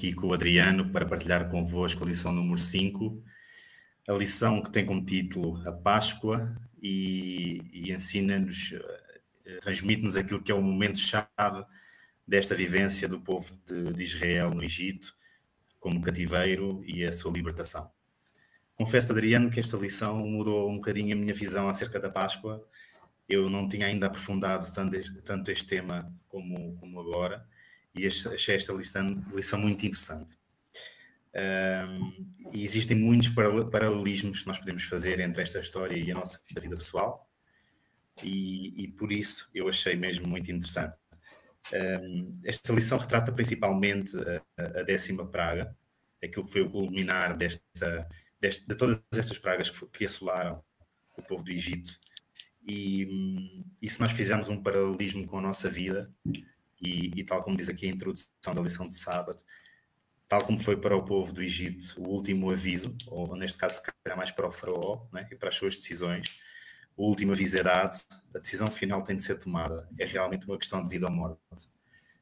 aqui com o Adriano para partilhar convosco a lição número 5, a lição que tem como título a Páscoa e ensina-nos, transmite-nos aquilo que é o momento-chave desta vivência do povo de Israel no Egito, como cativeiro e a sua libertação. Confesso, Adriano, que esta lição mudou um bocadinho a minha visão acerca da Páscoa. Eu não tinha ainda aprofundado tanto este tema como agora, e achei esta lição muito interessante. E existem muitos paralelismos que nós podemos fazer entre esta história e a nossa vida pessoal, e por isso eu achei mesmo muito interessante. Esta lição retrata principalmente a 10ª praga, aquilo que foi o culminar de todas estas pragas que assolaram o povo do Egito. E se nós fizermos um paralelismo com a nossa vida, e tal como diz aqui a introdução da lição de sábado, tal como foi para o povo do Egito o último aviso, ou neste caso se calhar mais para o faraó, né, e para as suas decisões, o último aviso é dado, a decisão final tem de ser tomada, é realmente uma questão de vida ou morte.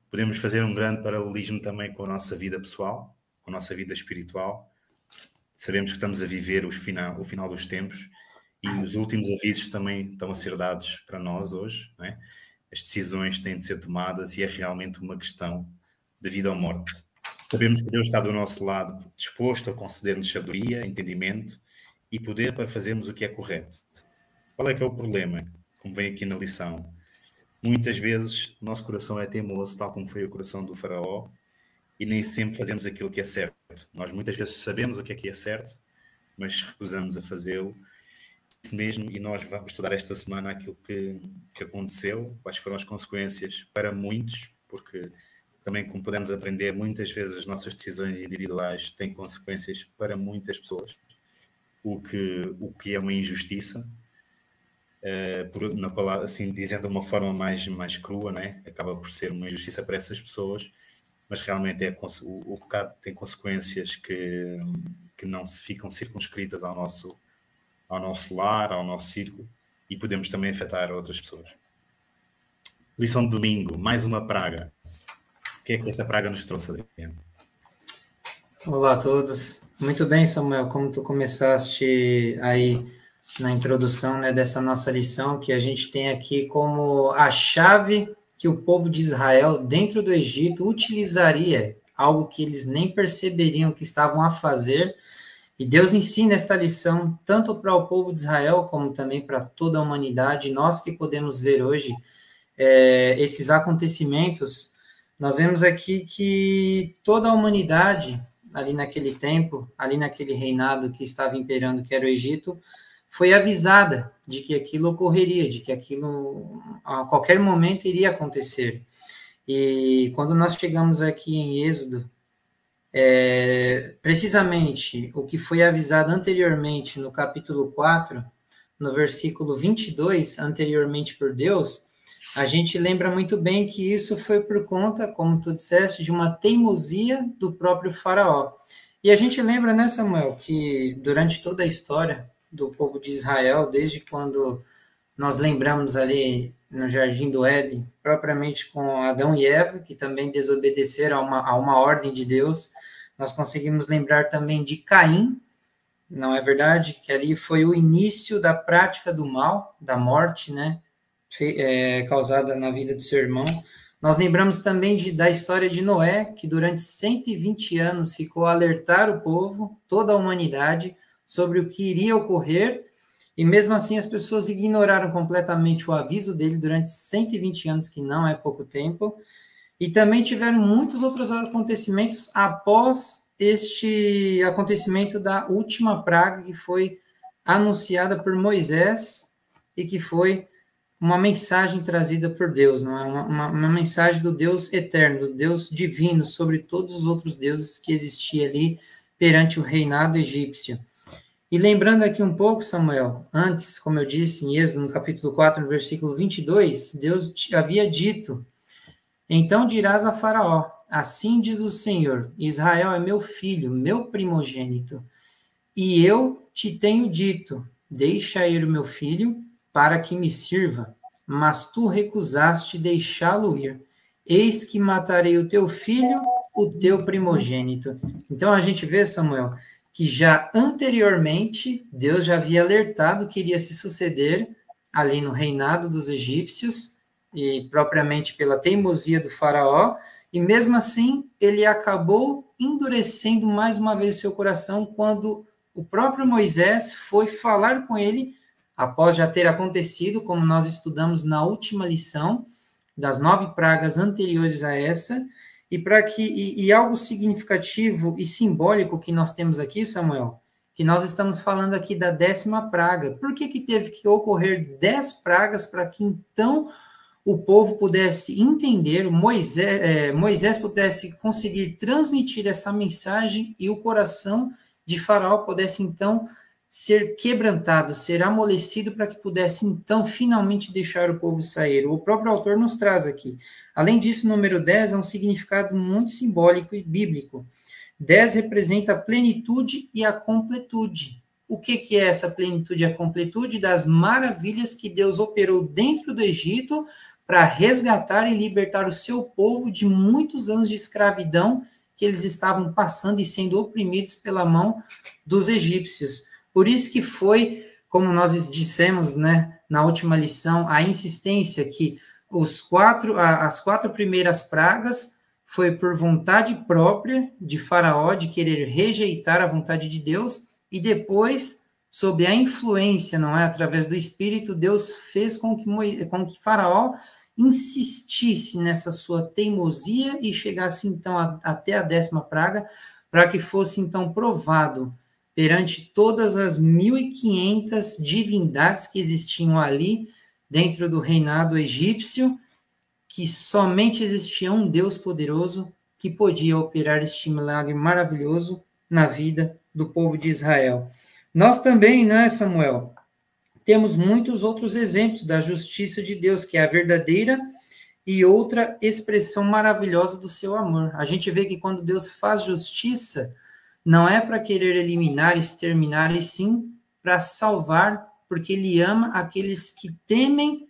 Podemos fazer um grande paralelismo também com a nossa vida pessoal, com a nossa vida espiritual. Sabemos que estamos a viver o final dos tempos, e os últimos avisos também estão a ser dados para nós hoje, não é? As decisões têm de ser tomadas e é realmente uma questão de vida ou morte. Sabemos que Deus está do nosso lado, disposto a conceder-nos sabedoria, entendimento e poder para fazermos o que é correto. Qual é que é o problema? Como vem aqui na lição, muitas vezes o nosso coração é teimoso, tal como foi o coração do faraó, e nem sempre fazemos aquilo que é certo. Nós muitas vezes sabemos o que é certo, mas recusamos a fazê-lo. Isso mesmo, e nós vamos estudar esta semana aquilo que aconteceu, quais foram as consequências para muitos, porque também, como podemos aprender, muitas vezes as nossas decisões individuais têm consequências para muitas pessoas, o que é uma injustiça, assim, dizendo de uma forma mais crua, né? Acaba por ser uma injustiça para essas pessoas, mas realmente o pecado tem consequências que não se ficam circunscritas ao nosso lar, ao nosso círculo, e podemos também afetar outras pessoas. Lição de domingo, mais uma praga. O que é que esta praga nos trouxe, Adriano? Olá a todos. Muito bem, Samuel, como tu começaste aí na introdução, né, dessa nossa lição, que a gente tem aqui como a chave que o povo de Israel, dentro do Egito, utilizaria, algo que eles nem perceberiam que estavam a fazer. E Deus ensina esta lição tanto para o povo de Israel, como também para toda a humanidade. Nós que podemos ver hoje esses acontecimentos, nós vemos aqui que toda a humanidade, ali naquele tempo, ali naquele reinado que estava imperando, que era o Egito, foi avisada de que aquilo ocorreria, de que aquilo a qualquer momento iria acontecer. E quando nós chegamos aqui em Êxodo, precisamente o que foi avisado anteriormente no capítulo 4, no versículo 22, anteriormente por Deus, a gente lembra muito bem que isso foi por conta, como tu disseste, de uma teimosia do próprio faraó. E a gente lembra, né, Samuel, que durante toda a história do povo de Israel, desde quando nós lembramos ali no Jardim do Éden, propriamente com Adão e Eva, que também desobedeceram a uma ordem de Deus. Nós conseguimos lembrar também de Caim, não é verdade? Que ali foi o início da prática do mal, da morte, né? Causada na vida do seu irmão. Nós lembramos também da história de Noé, que durante 120 anos ficou a alertar o povo, toda a humanidade, sobre o que iria ocorrer, e mesmo assim as pessoas ignoraram completamente o aviso dele durante 120 anos, que não é pouco tempo, e também tiveram muitos outros acontecimentos após este acontecimento da última praga, que foi anunciada por Moisés, e que foi uma mensagem trazida por Deus, não é? Uma mensagem do Deus eterno, do Deus divino, sobre todos os outros deuses que existiam ali perante o reinado egípcio. E lembrando aqui um pouco, Samuel, antes, como eu disse em Êxodo, no capítulo 4, no versículo 22, Deus havia dito: então dirás a Faraó, assim diz o Senhor, Israel é meu filho, meu primogênito, e eu te tenho dito, deixa ir o meu filho, para que me sirva, mas tu recusaste deixá-lo ir. Eis que matarei o teu filho, o teu primogênito. Então a gente vê, Samuel, que já anteriormente Deus já havia alertado que iria se suceder ali no reinado dos egípcios, e propriamente pela teimosia do faraó, e mesmo assim ele acabou endurecendo mais uma vez seu coração quando o próprio Moisés foi falar com ele, após já ter acontecido, como nós estudamos na última lição, das 9 pragas anteriores a essa, e algo significativo e simbólico que nós temos aqui, Samuel, que nós estamos falando aqui da 10ª praga. Por que teve que ocorrer 10 pragas para que então o povo pudesse entender, Moisés pudesse conseguir transmitir essa mensagem e o coração de Faraó pudesse então ser quebrantado, ser amolecido para que pudesse então finalmente deixar o povo sair? O próprio autor nos traz aqui. Além disso, o número 10 é um significado muito simbólico e bíblico. 10 representa a plenitude e a completude. O que é essa plenitude e a completude? Das maravilhas que Deus operou dentro do Egito para resgatar e libertar o seu povo de muitos anos de escravidão que eles estavam passando e sendo oprimidos pela mão dos egípcios. Por isso que foi, como nós dissemos, né, na última lição, a insistência que as 4 primeiras pragas foi por vontade própria de Faraó, de querer rejeitar a vontade de Deus, e depois, sob a influência, não é, através do Espírito, Deus fez com que Faraó insistisse nessa sua teimosia e chegasse então até a 10ª praga, para que fosse então provado perante todas as 1.500 divindades que existiam ali dentro do reinado egípcio, que somente existia um Deus poderoso que podia operar este milagre maravilhoso na vida do povo de Israel. Nós também, né, Samuel, temos muitos outros exemplos da justiça de Deus, que é a verdadeira e outra expressão maravilhosa do seu amor. A gente vê que quando Deus faz justiça, não é para querer eliminar, exterminar, e sim para salvar, porque ele ama aqueles que temem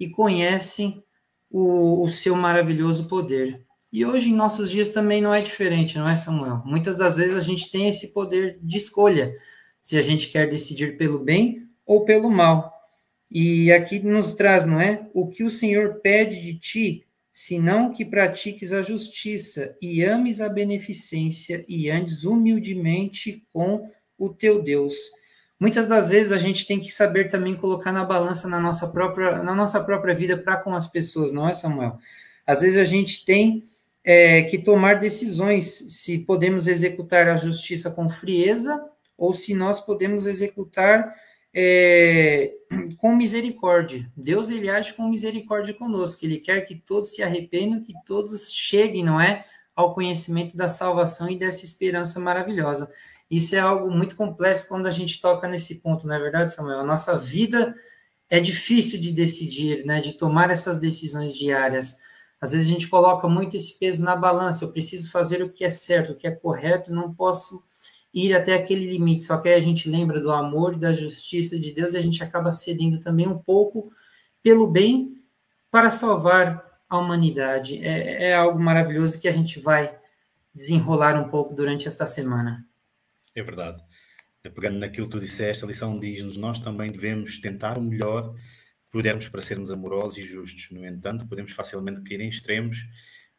e conhecem o seu maravilhoso poder. E hoje, em nossos dias, também não é diferente, não é, Samuel? Muitas das vezes a gente tem esse poder de escolha, se a gente quer decidir pelo bem ou pelo mal. E aqui nos traz, não é? O que o Senhor pede de ti, senão que pratiques a justiça e ames a beneficência e andes humildemente com o teu Deus. Muitas das vezes a gente tem que saber também colocar na balança na nossa própria vida para com as pessoas, não é, Samuel? Às vezes a gente tem que tomar decisões se podemos executar a justiça com frieza ou se nós podemos executar com misericórdia. Deus, ele age com misericórdia conosco, ele quer que todos se arrependam, que todos cheguem, não é, ao conhecimento da salvação e dessa esperança maravilhosa. Isso é algo muito complexo quando a gente toca nesse ponto, não é verdade, Samuel? A nossa vida é difícil de decidir, né, de tomar essas decisões diárias. Às vezes a gente coloca muito esse peso na balança, eu preciso fazer o que é certo, o que é correto, não posso ir até aquele limite, só que aí a gente lembra do amor e da justiça de Deus e a gente acaba cedendo também um pouco pelo bem para salvar a humanidade. É algo maravilhoso que a gente vai desenrolar um pouco durante esta semana. É verdade. Pegando naquilo que tu disseste, a lição diz-nos, nós também devemos tentar o melhor que pudermos para sermos amorosos e justos. No entanto, podemos facilmente cair em extremos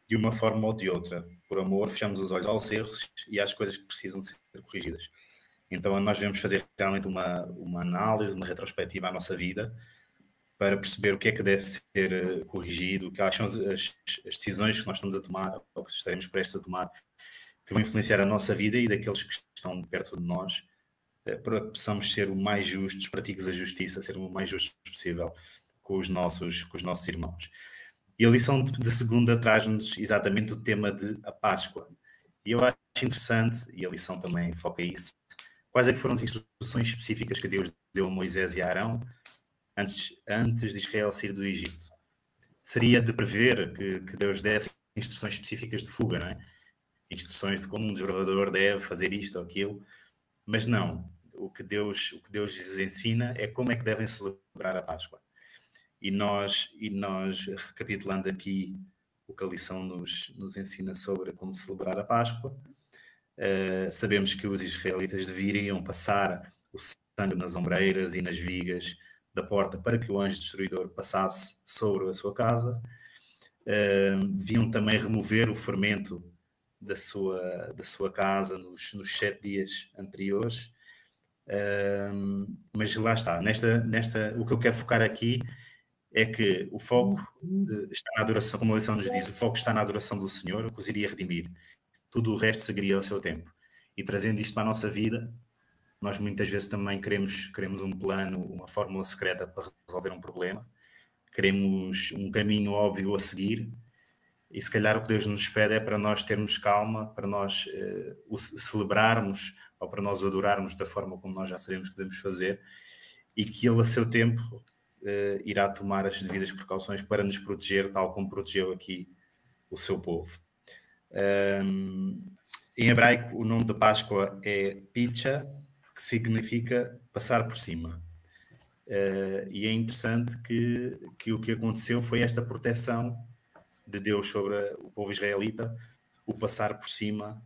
de uma forma ou de outra. Por amor, fechamos os olhos aos erros e às coisas que precisam de ser corrigidas. Então, nós devemos fazer realmente uma análise, uma retrospectiva à nossa vida para perceber o que é que deve ser corrigido, quais são as decisões que nós estamos a tomar ou que estaremos prestes a tomar, que vão influenciar a nossa vida e daqueles que estão perto de nós, para que possamos ser o mais justos, pratiques a justiça, ser o mais justos possível com os nossos irmãos. E a lição de segunda traz-nos exatamente o tema de a Páscoa. E eu acho interessante, e a lição também foca isso, quais é que foram as instruções específicas que Deus deu a Moisés e a Arão antes de Israel sair do Egito. Seria de prever que Deus desse instruções específicas de fuga, não é? Instruções de como um desbravador deve fazer isto ou aquilo, mas não. O que Deus lhes ensina é como é que devem celebrar a Páscoa. E nós recapitulando aqui o que a lição nos ensina sobre como celebrar a Páscoa. Sabemos que os israelitas deveriam passar o sangue nas ombreiras e nas vigas da porta para que o anjo destruidor passasse sobre a sua casa. Deviam também remover o fermento da sua casa nos 7 dias anteriores. Mas lá está, o que eu quero focar aqui é que o foco está na adoração, como a lição nos diz, o foco está na adoração do Senhor, o que os iria redimir. Tudo o resto seguiria ao seu tempo. E trazendo isto para a nossa vida, nós muitas vezes também queremos um plano, uma fórmula secreta para resolver um problema, queremos um caminho óbvio a seguir, e se calhar o que Deus nos pede é para nós termos calma, para nós o celebrarmos, ou para nós o adorarmos da forma como nós já sabemos que devemos fazer, e que Ele a seu tempo irá tomar as devidas precauções para nos proteger, tal como protegeu aqui o seu povo. Em hebraico, o nome da Páscoa é Picha, que significa passar por cima. E é interessante que o que aconteceu foi esta proteção de Deus sobre o povo israelita. O passar por cima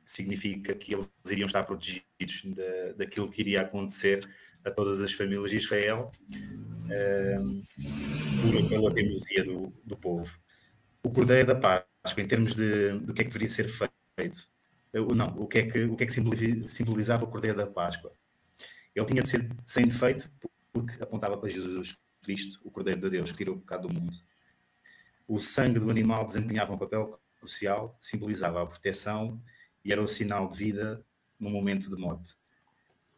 significa que eles iriam estar protegidos daquilo que iria acontecer a todas as famílias de Israel pela teimosia do povo. O Cordeiro da Páscoa, em termos do que é que deveria ser feito, o que é que simbolizava o Cordeiro da Páscoa? Ele tinha de ser sem defeito porque apontava para Jesus Cristo, o Cordeiro de Deus, que tirou o pecado do mundo. O sangue do animal desempenhava um papel crucial, simbolizava a proteção e era o sinal de vida no momento de morte.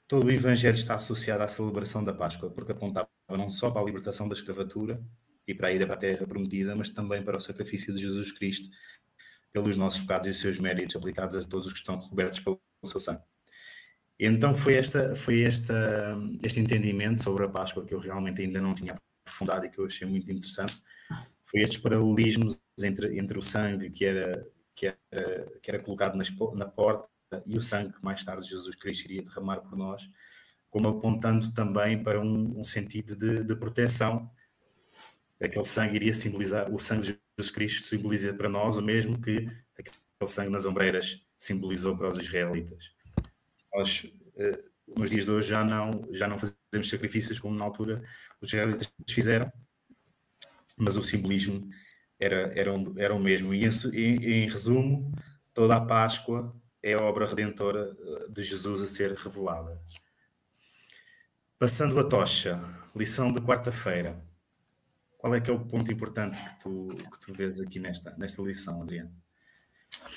Todo o Evangelho está associado à celebração da Páscoa, porque apontava não só para a libertação da escravatura e para a ida para a terra prometida, mas também para o sacrifício de Jesus Cristo pelos nossos pecados e os seus méritos aplicados a todos os que estão cobertos pelo seu sangue. E então foi este entendimento sobre a Páscoa que eu realmente ainda não tinha aprofundado e que eu achei muito interessante. Foi estes paralelismos entre o sangue que era colocado na porta e o sangue que mais tarde Jesus Cristo iria derramar por nós, como apontando também para um sentido de proteção. Aquele sangue iria simbolizar, o sangue de Jesus Cristo simboliza para nós o mesmo que aquele sangue nas ombreiras simbolizou para os israelitas. Nós, nos dias de hoje, já não fazemos sacrifícios como na altura os israelitas fizeram, mas o simbolismo era o mesmo. E em resumo, toda a Páscoa é a obra redentora de Jesus a ser revelada. Passando a tocha, lição de quarta-feira. Qual é que é o ponto importante que tu vês aqui nesta lição, Adriano?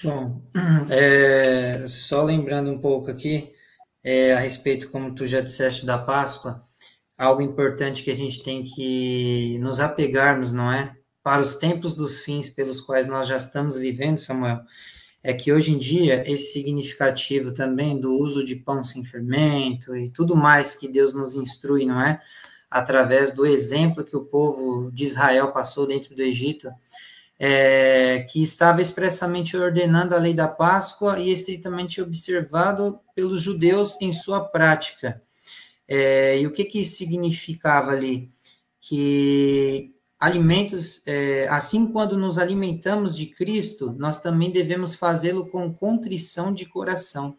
Bom, só lembrando um pouco aqui, a respeito, como tu já disseste, da Páscoa, algo importante que a gente tem que nos apegarmos, não é? Para os tempos dos fins pelos quais nós já estamos vivendo, Samuel, é que hoje em dia esse significativo também do uso de pão sem fermento e tudo mais que Deus nos instrui, não é? Através do exemplo que o povo de Israel passou dentro do Egito, que estava expressamente ordenando a lei da Páscoa e estritamente observado pelos judeus em sua prática. E o que isso significava ali? Que alimentos, assim quando nos alimentamos de Cristo, nós também devemos fazê-lo com contrição de coração.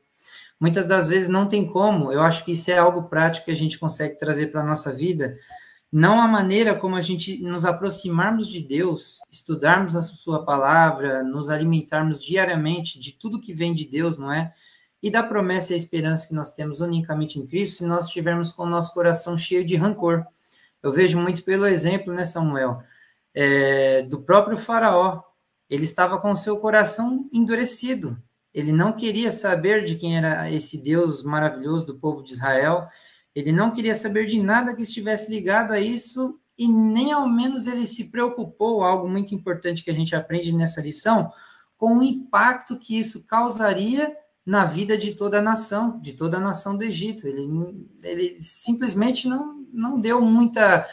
Muitas das vezes não tem como, eu acho que isso é algo prático que a gente consegue trazer para a nossa vida, não a maneira como a gente nos aproximarmos de Deus, estudarmos a sua palavra, nos alimentarmos diariamente de tudo que vem de Deus, não é? E da promessa e a esperança que nós temos unicamente em Cristo, se nós estivermos com o nosso coração cheio de rancor. Eu vejo muito pelo exemplo, né, Samuel, do próprio Faraó. Ele estava com o seu coração endurecido. Ele não queria saber de quem era esse Deus maravilhoso do povo de Israel. Ele não queria saber de nada que estivesse ligado a isso e nem ao menos ele se preocupou, algo muito importante que a gente aprende nessa lição, com o impacto que isso causaria na vida de toda a nação do Egito. Ele simplesmente não deu muita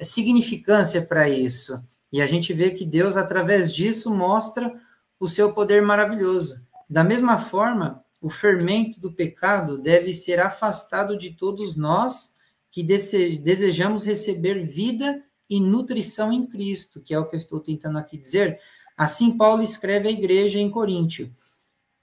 significância para isso. E a gente vê que Deus, através disso, mostra o seu poder maravilhoso. Da mesma forma, o fermento do pecado deve ser afastado de todos nós que desejamos receber vida e nutrição em Cristo, que é o que eu estou tentando aqui dizer. Assim, Paulo escreve à igreja em Coríntio: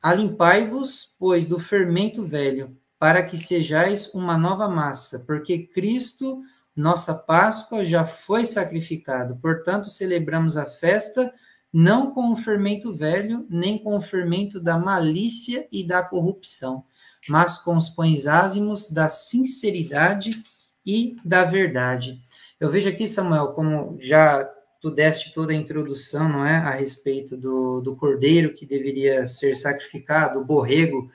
alimpai-vos, pois, do fermento velho, para que sejais uma nova massa, porque Cristo, nossa Páscoa, já foi sacrificado. Portanto, celebramos a festa não com o fermento velho, nem com o fermento da malícia e da corrupção, mas com os pães ázimos da sinceridade e da verdade. Eu vejo aqui, Samuel, como já tu deste toda a introdução, não é, a respeito do cordeiro que deveria ser sacrificado, o borrego,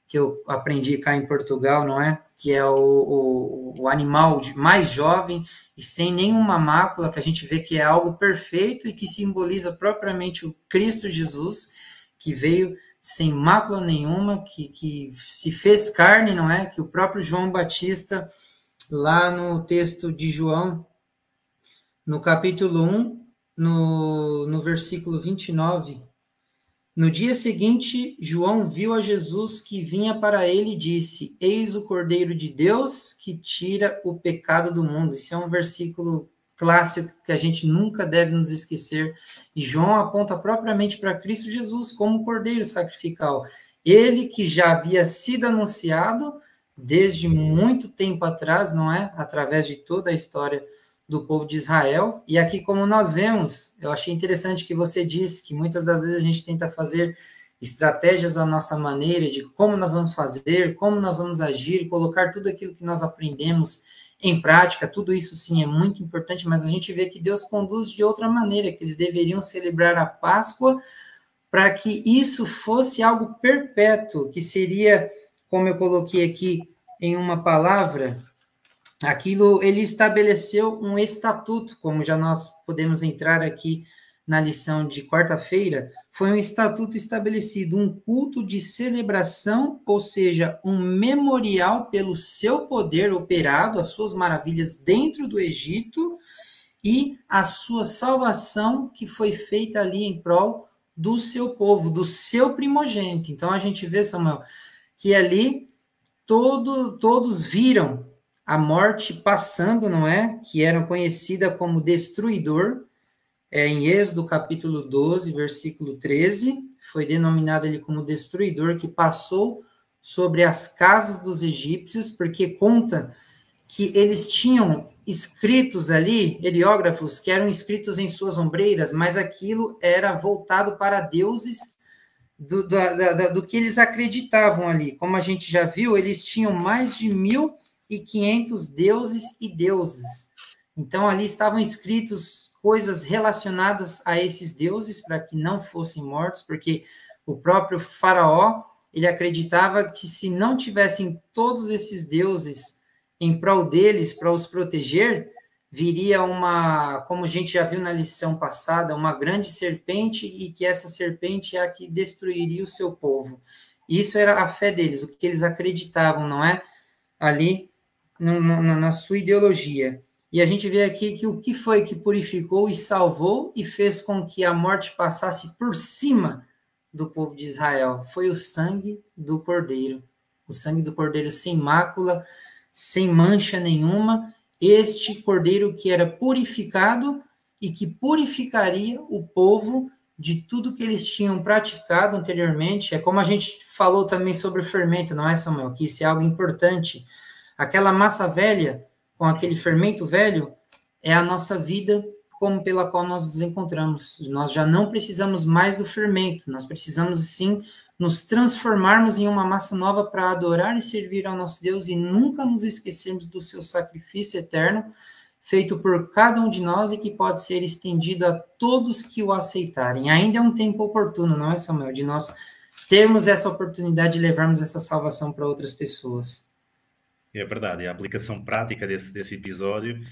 que eu aprendi cá em Portugal, não é? Que é o animal mais jovem e sem nenhuma mácula, que a gente vê que é algo perfeito e que simboliza propriamente o Cristo Jesus, que veio sem mácula nenhuma, que se fez carne, não é? Que o próprio João Batista, lá no texto de João, no capítulo 1, no versículo 29, no dia seguinte, João viu a Jesus que vinha para ele e disse: eis o Cordeiro de Deus que tira o pecado do mundo. Esse é um versículo clássico que a gente nunca deve nos esquecer. E João aponta propriamente para Cristo Jesus como Cordeiro sacrificial. Ele que já havia sido anunciado desde muito tempo atrás, não é? Através de toda a história do povo de Israel. E aqui, como nós vemos, eu achei interessante que você disse que muitas das vezes a gente tenta fazer estratégias à nossa maneira, de como nós vamos fazer, como nós vamos agir, colocar tudo aquilo que nós aprendemos em prática. Tudo isso, sim, é muito importante, mas a gente vê que Deus conduz de outra maneira, que eles deveriam celebrar a Páscoa para que isso fosse algo perpétuo, que seria, como eu coloquei aqui em uma palavra, aquilo, ele estabeleceu um estatuto, como já nós podemos entrar aqui na lição de quarta-feira, foi um estatuto estabelecido, um culto de celebração, ou seja, um memorial pelo seu poder operado, as suas maravilhas dentro do Egito e a sua salvação que foi feita ali em prol do seu povo, do seu primogênito. Então a gente vê, Samuel, que ali todos viram a morte passando, não é? Que era conhecida como destruidor, em Êxodo capítulo 12, versículo 13, foi denominado ele como destruidor, que passou sobre as casas dos egípcios, porque conta que eles tinham escritos ali, heliógrafos, que eram escritos em suas ombreiras, mas aquilo era voltado para deuses do que eles acreditavam ali. Como a gente já viu, eles tinham mais de 1.500 deuses e deusas. Então, ali estavam escritos coisas relacionadas a esses deuses, para que não fossem mortos, porque o próprio faraó, ele acreditava que se não tivessem todos esses deuses em prol deles, para os proteger, viria como a gente já viu na lição passada, uma grande serpente, e que essa serpente é a que destruiria o seu povo. Isso era a fé deles, o que eles acreditavam, não é? Ali na sua ideologia. E a gente vê aqui que o que foi que purificou e salvou e fez com que a morte passasse por cima do povo de Israel? Foi o sangue do Cordeiro. O sangue do Cordeiro sem mácula, sem mancha nenhuma. Este Cordeiro que era purificado e que purificaria o povo de tudo que eles tinham praticado anteriormente. É como a gente falou também sobre o fermento, não é, Samuel? Que isso é algo importante. Aquela massa velha, com aquele fermento velho, é a nossa vida como pela qual nós nos encontramos. Nós já não precisamos mais do fermento, nós precisamos, sim, nos transformarmos em uma massa nova para adorar e servir ao nosso Deus e nunca nos esquecermos do seu sacrifício eterno, feito por cada um de nós e que pode ser estendido a todos que o aceitarem. Ainda é um tempo oportuno, não é, Samuel? De nós termos essa oportunidade de levarmos essa salvação para outras pessoas. É verdade, e a aplicação prática desse episódio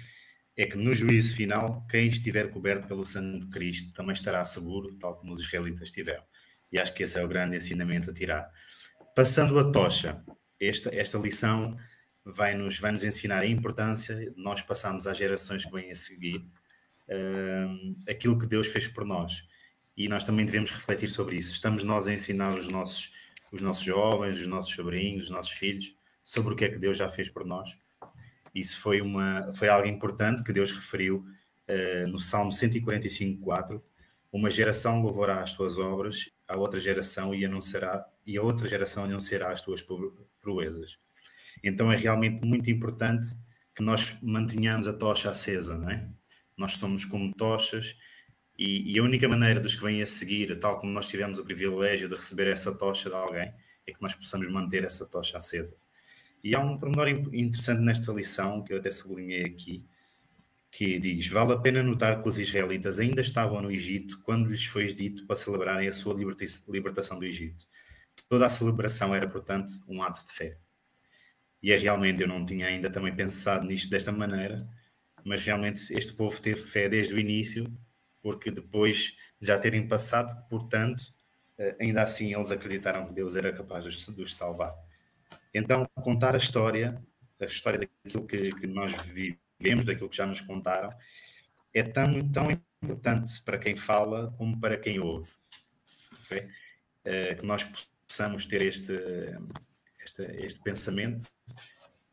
é que no juízo final, quem estiver coberto pelo sangue de Cristo também estará seguro, tal como os israelitas estiveram. E acho que esse é o grande ensinamento a tirar. Passando a tocha, esta lição vai nos ensinar a importância de nós passarmos às gerações que vêm a seguir aquilo que Deus fez por nós. E nós também devemos refletir sobre isso. Estamos nós a ensinar os nossos jovens, os nossos sobrinhos, os nossos filhos, sobre o que é que Deus já fez por nós. Isso foi algo importante que Deus referiu no Salmo 145:4, uma geração louvará as tuas obras, a outra geração anunciará as tuas proezas. Então é realmente muito importante que nós mantenhamos a tocha acesa, não é? Nós somos como tochas e a única maneira dos que vêm a seguir, tal como nós tivemos o privilégio de receber essa tocha de alguém, é que nós possamos manter essa tocha acesa. E há um pormenor interessante nesta lição, que eu até sublinhei aqui, que diz: vale a pena notar que os israelitas ainda estavam no Egito quando lhes foi dito para celebrarem a sua libertação do Egito. Toda a celebração era, portanto, um ato de fé. E é realmente, eu não tinha ainda também pensado nisto desta maneira, mas realmente este povo teve fé desde o início, porque depois de já terem passado, portanto, ainda assim eles acreditaram que Deus era capaz de os salvar. Então, contar a história daquilo que nós vivemos, daquilo que já nos contaram, é tão importante para quem fala como para quem ouve. Okay? Que nós possamos ter este pensamento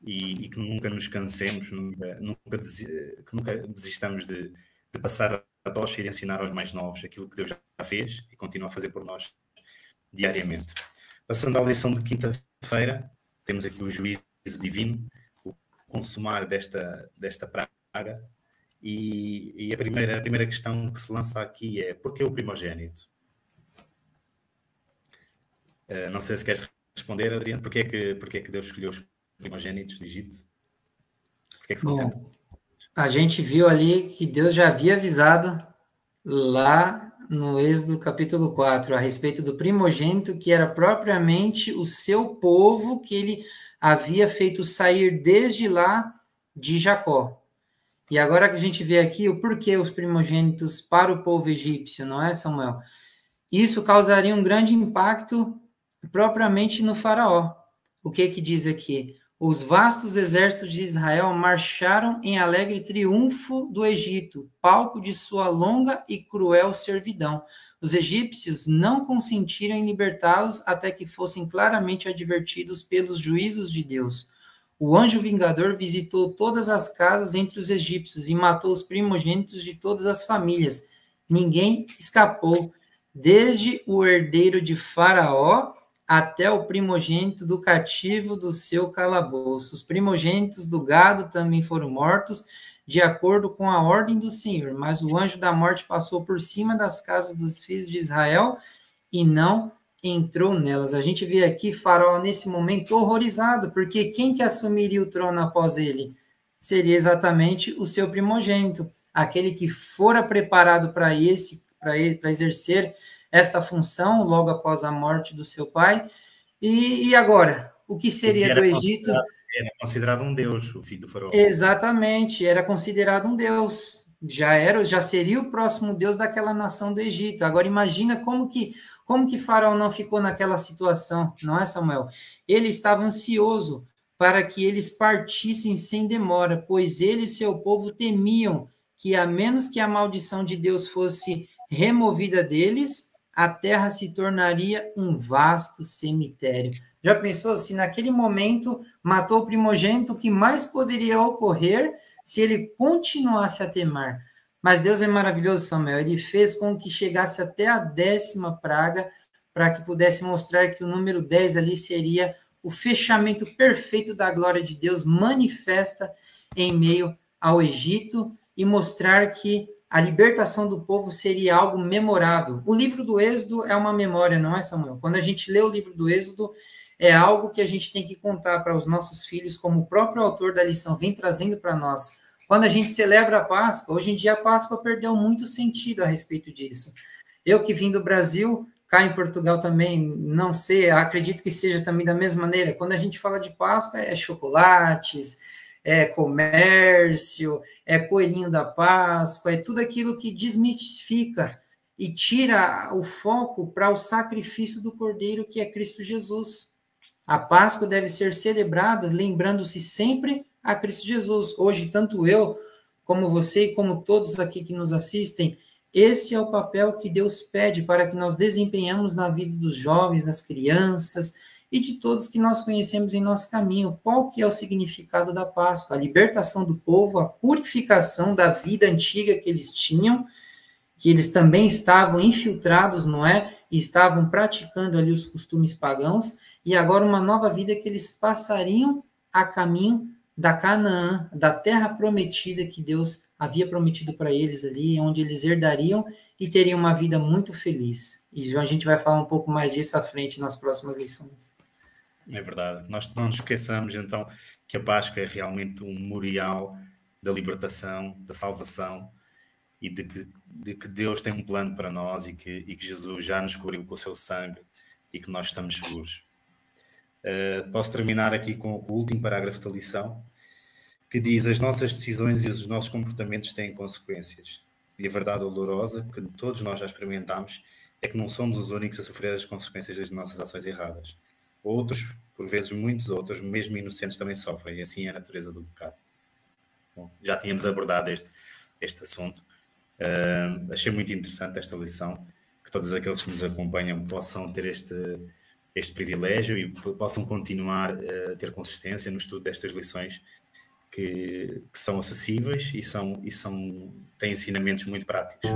e que nunca nos cansemos, que nunca desistamos de passar a tocha e de ensinar aos mais novos aquilo que Deus já fez e continua a fazer por nós diariamente. Passando à lição de quinta-feira, temos aqui o juízo divino, o consumar desta praga, e a primeira questão que se lança aqui é: porquê o primogênito? Não sei se queres responder, Adriano, porquê é que Deus escolheu os primogênitos do Egito? Porquê é que se concentra? A gente viu ali que Deus já havia avisado lá no Êxodo capítulo 4, a respeito do primogênito, que era propriamente o seu povo, que ele havia feito sair desde lá de Jacó. E agora que a gente vê aqui o porquê os primogênitos para o povo egípcio, não é, Samuel? Isso causaria um grande impacto propriamente no faraó. O que diz aqui? Os vastos exércitos de Israel marcharam em alegre triunfo do Egito, palco de sua longa e cruel servidão. Os egípcios não consentiram em libertá-los até que fossem claramente advertidos pelos juízos de Deus. O anjo vingador visitou todas as casas entre os egípcios e matou os primogênitos de todas as famílias. Ninguém escapou, desde o herdeiro de Faraó até o primogênito do cativo do seu calabouço. Os primogênitos do gado também foram mortos, de acordo com a ordem do Senhor. Mas o anjo da morte passou por cima das casas dos filhos de Israel e não entrou nelas. A gente vê aqui Faraó nesse momento horrorizado, porque quem que assumiria o trono após ele? Seria exatamente o seu primogênito, aquele que fora preparado para exercer esta função logo após a morte do seu pai. E agora, o que seria do Egito? Era considerado um deus, o filho do faraó. Exatamente, era considerado um deus. Já seria o próximo deus daquela nação do Egito. Agora imagina como que Faraó não ficou naquela situação, não é, Samuel? Ele estava ansioso para que eles partissem sem demora, pois ele e seu povo temiam que, a menos que a maldição de Deus fosse removida deles, a terra se tornaria um vasto cemitério. Já pensou se naquele momento matou o primogênito, o que mais poderia ocorrer se ele continuasse a temar? Mas Deus é maravilhoso, Samuel. Ele fez com que chegasse até a 10ª praga, para que pudesse mostrar que o número 10 ali seria o fechamento perfeito da glória de Deus manifesta em meio ao Egito e mostrar que a libertação do povo seria algo memorável. O livro do Êxodo é uma memória, não é, Samuel? Quando a gente lê o livro do Êxodo, é algo que a gente tem que contar para os nossos filhos, como o próprio autor da lição vem trazendo para nós. Quando a gente celebra a Páscoa, hoje em dia a Páscoa perdeu muito sentido a respeito disso. Eu que vim do Brasil, cá em Portugal também, não sei, acredito que seja também da mesma maneira. Quando a gente fala de Páscoa, é chocolates, é comércio, é coelhinho da Páscoa, é tudo aquilo que desmistifica e tira o foco para o sacrifício do Cordeiro, que é Cristo Jesus. A Páscoa deve ser celebrada lembrando-se sempre a Cristo Jesus. Hoje, tanto eu, como você e como todos aqui que nos assistem, esse é o papel que Deus pede para que nós desempenhamos na vida dos jovens, das crianças, e de todos que nós conhecemos em nosso caminho. Qual que é o significado da Páscoa? A libertação do povo, a purificação da vida antiga que eles tinham, que eles também estavam infiltrados, não é? E estavam praticando ali os costumes pagãos, e agora uma nova vida que eles passariam a caminho da Canaã, da terra prometida que Deus havia prometido para eles ali, onde eles herdariam e teriam uma vida muito feliz. E a gente vai falar um pouco mais disso à frente nas próximas lições. É verdade. Nós não nos esqueçamos, então, que a Páscoa é realmente um memorial da libertação, da salvação, e de que Deus tem um plano para nós e que Jesus já nos cobriu com o seu sangue e que nós estamos seguros. Posso terminar aqui com o último parágrafo da lição, que diz: as nossas decisões e os nossos comportamentos têm consequências. E a verdade dolorosa, que todos nós já experimentámos, é que não somos os únicos a sofrer as consequências das nossas ações erradas. Outros, por vezes muitos outros, mesmo inocentes, também sofrem, e assim é a natureza do pecado. Bom, já tínhamos abordado este assunto. Achei muito interessante esta lição, que todos aqueles que nos acompanham possam ter este privilégio e possam continuar a ter consistência no estudo destas lições que são acessíveis e têm ensinamentos muito práticos.